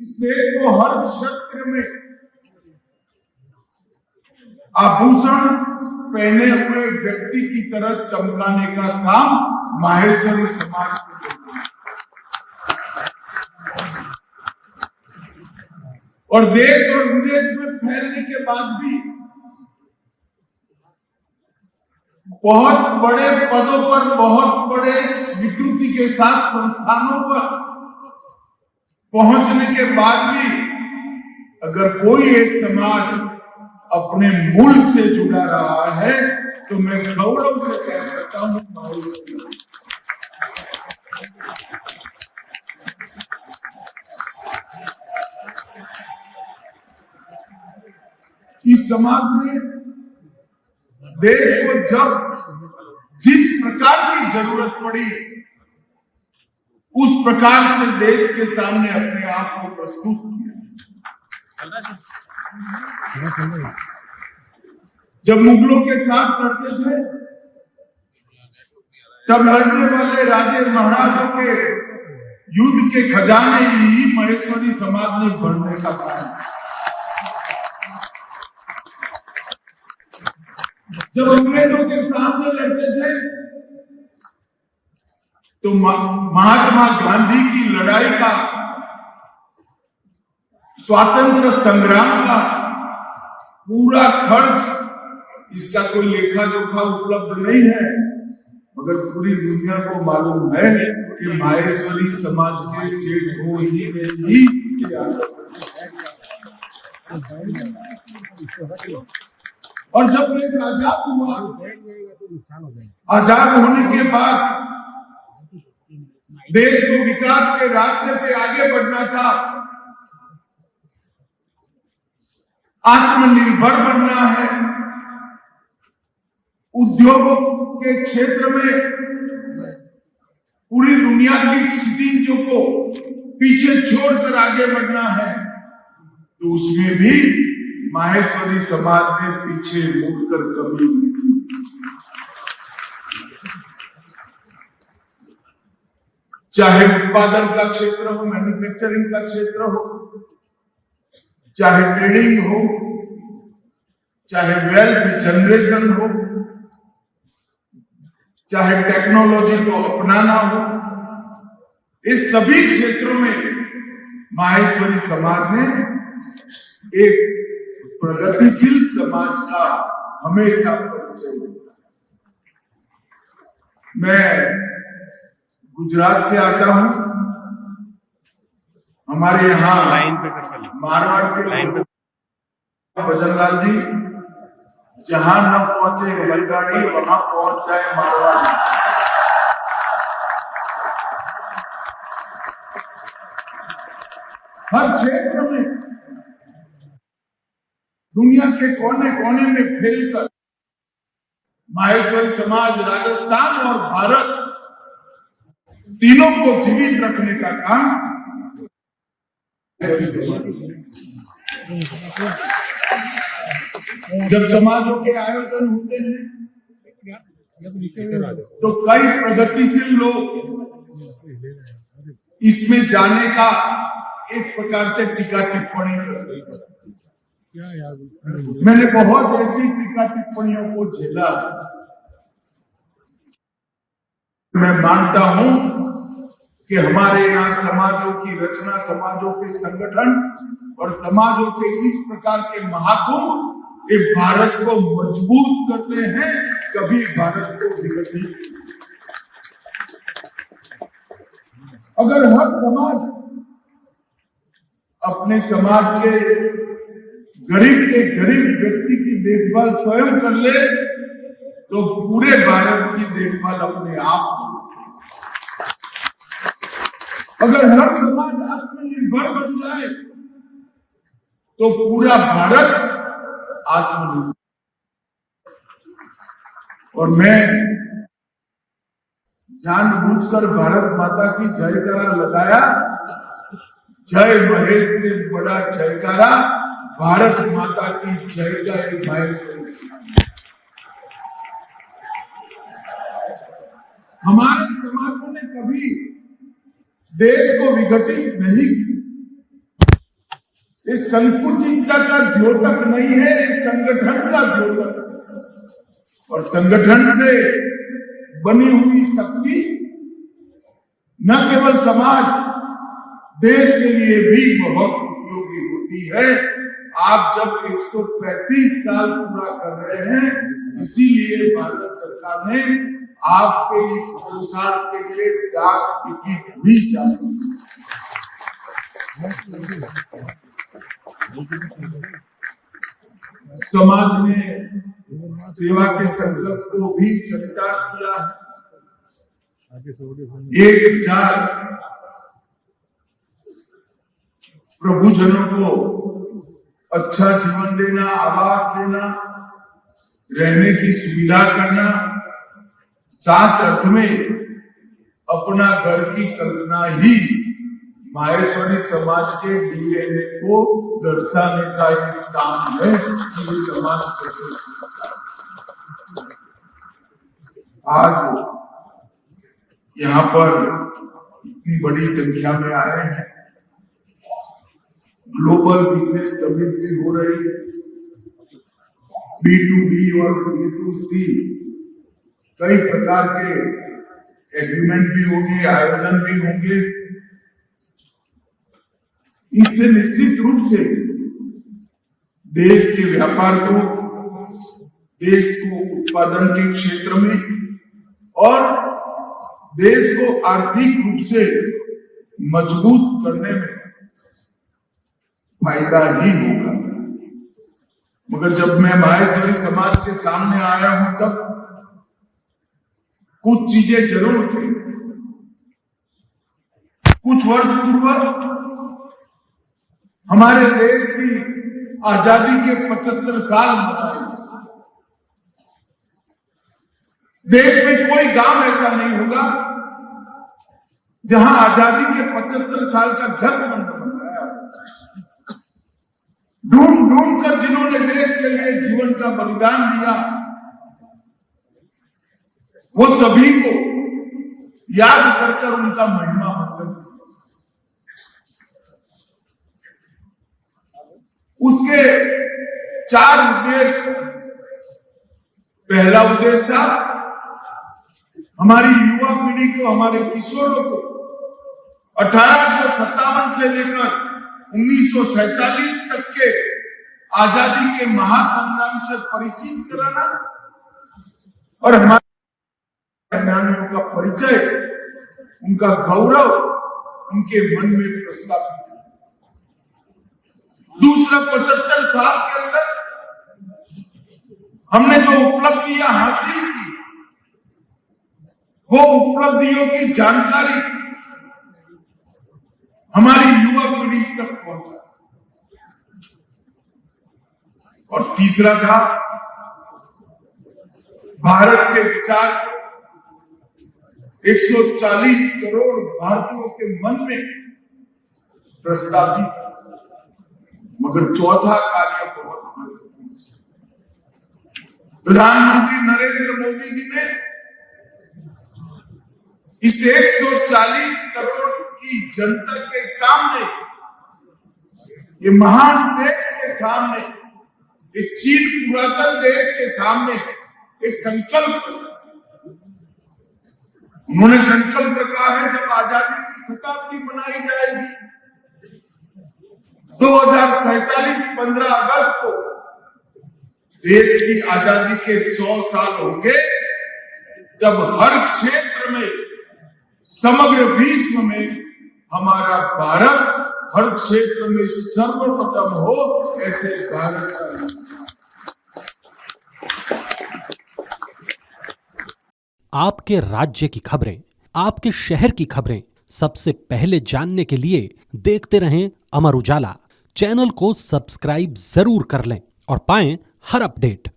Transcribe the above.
इस देश को हर क्षेत्र में आभूषण पहने हुए व्यक्ति की तरह चमकाने का काम माहेश्वरी समाज को करता है। और देश और विदेश में फैलने के बाद भी बहुत बड़े पदों पर, बहुत बड़े स्वीकृति के साथ संस्थानों पर पहुंचने के बाद भी अगर कोई एक समाज अपने मूल से जुड़ा रहा है तो मैं गौरव से कह सकता हूं इस समाज में देश को जब जिस प्रकार की जरूरत पड़ी उस प्रकार से देश के सामने अपने आप को प्रस्तुत किया। जब मुगलों के साथ लड़ते थे तब लड़ने वाले राजे महाराजों के युद्ध के खजाने ही महेश्वरी समाज ने भरने का काम। जब अंग्रेजों के सामने लड़ते थे तो महात्मा गांधी की लड़ाई का, स्वातंत्र संग्राम का पूरा खर्च, इसका कोई लेखा जोखा उपलब्ध नहीं है, मगर पूरी दुनिया को मालूम है कि माहेश्वरी समाज के सेठ को ही और जब देश आजाद हुआ, आजाद होने के बाद देश को विकास के रास्ते पे आगे बढ़ना था, आत्मनिर्भर बनना है, उद्योगों के क्षेत्र में पूरी दुनिया की स्थितियों को पीछे छोड़कर आगे बढ़ना है, तो उसमें भी माहेश्वरी समाज ने पीछे मुड़कर कभी नहीं। चाहे उत्पादन का क्षेत्र हो, मैन्युफैक्चरिंग का क्षेत्र हो, चाहे ट्रेडिंग हो, चाहे वेल्थ जनरेशन हो, चाहे टेक्नोलॉजी को अपनाना हो, इस सभी क्षेत्रों में माहेश्वरी समाज ने एक प्रगतिशील समाज का हमेशा परिचय दिया। मैं गुजरात से आता हूं, हमारे यहाँ मारवाड़ के भजनलाल जी जहां न पहुंचे रेलगाड़ी वहां पहुंच जाए मारवाड़। हर क्षेत्र में दुनिया के कोने कोने में फैलकर माहेश्वरी समाज राजस्थान और भारत तीनों को जीवित रखने का काम जब समाजों के आयोजन होते हैं तो कई प्रगतिशील लोग इसमें जाने का एक प्रकार से टीका टिप्पणी करते हैं। मैंने बहुत ऐसी टीका टिप्पणियों को झेला। मैं मानता हूं कि हमारे यहाँ समाजों की रचना, समाजों के संगठन और समाजों के इस प्रकार के महाकुंभ ये भारत को मजबूत करते हैं, कभी भारत को बिगड़ने। अगर हर समाज अपने समाज के गरीब के गरीब व्यक्ति की देखभाल स्वयं कर ले तो पूरे भारत की देखभाल अपने आप। अगर हर समाज आत्मनिर्भर बन जाए तो पूरा भारत आत्मनिर्भर। और मैं जानबूझकर भारत माता की जयकारा लगाया। जय महेश से बड़ा जयकारा भारत माता की जय का एक माहेश्वरी। हमारे समाजों ने कभी देश को विघटित नहीं किया। ये संकुचितता का द्योतक नहीं है, ये संगठन का द्योतक है। और संगठन से बनी हुई शक्ति न केवल समाज, देश के लिए भी बहुत उपयोगी होती है। आप जब 135 साल पूरा कर रहे हैं, इसीलिए भारत सरकार ने आपके इस पुरुषार्थ के लिए डाक टिकट भी जारी की। समाज ने सेवा के संकल्प को भी चरितार्थ किया है। 1000 प्रभुजनों को अच्छा जीवन देना, आवास देना, रहने की सुविधा करना, साच अर्थ में अपना घर की कल्पना ही माहेश्वरी समाज के डीएनए को दर्शाने का एक काम है कि ये समाज कैसे चलता है। आज यहाँ पर इतनी बड़ी संख्या में आए हैं, ग्लोबल बिजनेस समिट भी हो रही है, B2B और B2C कई प्रकार के एग्रीमेंट भी होंगे, आयोजन भी होंगे। इससे निश्चित रूप से देश के व्यापार को, देश को उत्पादन के क्षेत्र में और देश को आर्थिक रूप से मजबूत करने में फायदा ही होगा। मगर जब मैं माहेश्वरी समाज के सामने आया हूं तब कुछ चीजें जरूर थी। कुछ वर्ष पूर्व हमारे देश की आजादी के 75 साल मनाए। देश में कोई गांव ऐसा नहीं होगा जहां आजादी के 75 साल का जश्न मनाया। ढूंढ ढूंढ कर जिन्होंने देश के लिए जीवन का बलिदान दिया, वो सभी को याद कर कर उनका महिमा मंगल। उसके 4 उद्देश्य। पहला उद्देश्य था हमारी युवा पीढ़ी को, हमारे किशोरों को 1857 से लेकर 1947 तक के आजादी के महासंग्राम से परिचित कराना और हमारे सेनानियों का परिचय, उनका गौरव उनके मन में प्रस्तावित। दूसरा, 75 साल के अंदर हमने जो उपलब्धियां हासिल की, वो उपलब्धियों की जानकारी हमारी युवा पीढ़ी तक पहुंचा। और तीसरा था भारत के विचार 140 करोड़ भारतीयों के मन में प्रस्तावित। मगर चौथा कार्य बहुत महत्वपूर्ण। प्रधानमंत्री नरेंद्र मोदी जी ने इस 140 करोड़ की जनता के सामने, ये महान देश के सामने, एक चीर पुरातन देश के सामने एक संकल्प, उन्होंने संकल्प रखा है जब आजादी की शताब्दी मनाई जाएगी 2047 15 अगस्त को, देश की आजादी के 100 साल होंगे, जब हर क्षेत्र में, समग्र विश्व में हमारा भारत हर क्षेत्र में सर्वप्रथम हो, ऐसे भारत का। आपके राज्य की खबरें, आपके शहर की खबरें सबसे पहले जानने के लिए देखते रहें अमर उजाला। चैनल को सब्सक्राइब जरूर कर लें और पाएं हर अपडेट।